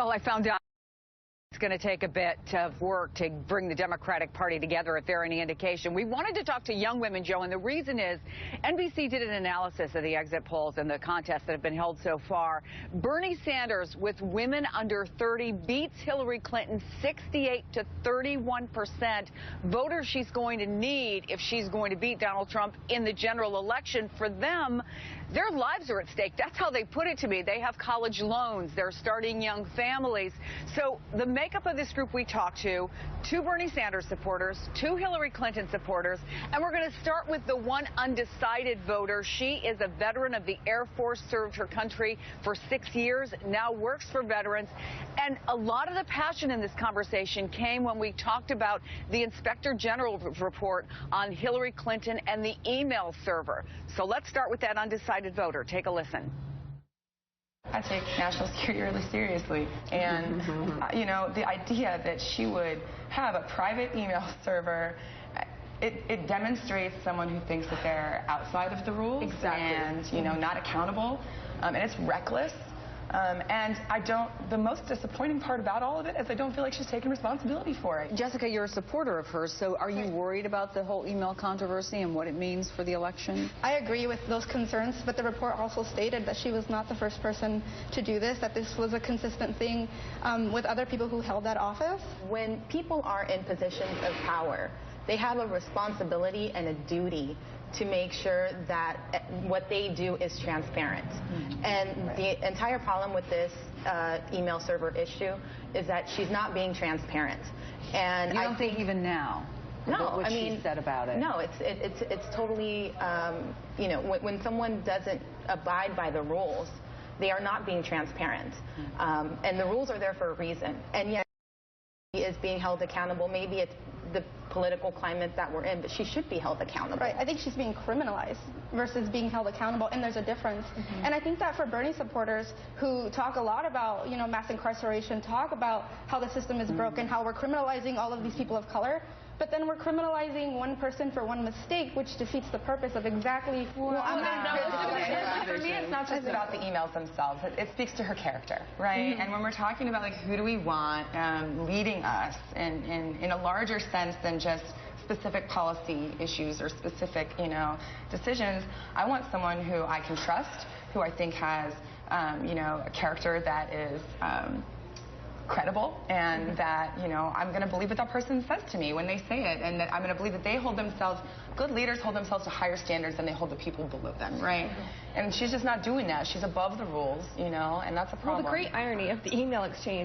Well, I found out it's going to take a bit of work to bring the Democratic Party together, if they're any indication. We wanted to talk to young women, Joe, and the reason is NBC did an analysis of the exit polls and the contests that have been held so far. Bernie Sanders, with women under 30, beats Hillary Clinton 68 to 31%. Voters she's going to need if she's going to beat Donald Trump in the general election. For them, their lives are at stake. That's how they put it to me. They have college loans. They're starting young families. So the makeup of this group we talked to, 2 Bernie Sanders supporters, 2 Hillary Clinton supporters, and we're going to start with the one undecided voter. She is a veteran of the Air Force, served her country for 6 years, now works for veterans. And a lot of the passion in this conversation came when we talked about the Inspector General's report on Hillary Clinton and the email server. So let's start with that undecided voter. Take a listen. I take national security really seriously, and you know, the idea that she would have a private email server, it demonstrates someone who thinks that they're outside of the rules and, you know, not accountable, and it's reckless. And the most disappointing part about all of it is I don't feel like she's taking responsibility for it. Jessica, you're a supporter of hers, so are you worried about the whole email controversy and what it means for the election? I agree with those concerns, but the report also stated that she was not the first person to do this, that this was a consistent thing with other people who held that office. When people are in positions of power, they have a responsibility and a duty to make sure that what they do is transparent. And the entire problem with this email server issue is that she's not being transparent. And you don't think even now? No, what she said about it. No, it's totally, you know, when someone doesn't abide by the rules, they are not being transparent. And the rules are there for a reason. And yet she is being held accountable. Maybe it's the political climate that we're in, but she should be held accountable. Right. I think she's being criminalized versus being held accountable, and there's a difference. And I think that for Bernie supporters who talk a lot about, you know, mass incarceration, talk about how the system is broken, how we're criminalizing all of these people of color, but then we're criminalizing one person for one mistake, which defeats the purpose of exactly for me, it's not just about the emails themselves. It speaks to her character, right? And when we're talking about, like, who do we want leading us in a larger sense than just specific policy issues or specific, you know, decisions, I want someone who I can trust, who I think has, you know, a character that is credible, and that, you know, I'm going to believe what that person says to me when they say it, and that I'm going to believe that they hold themselves, good leaders hold themselves to higher standards than they hold the people below them, right? And she's just not doing that. She's above the rules, you know, and that's a problem. Well, the great irony of the email exchange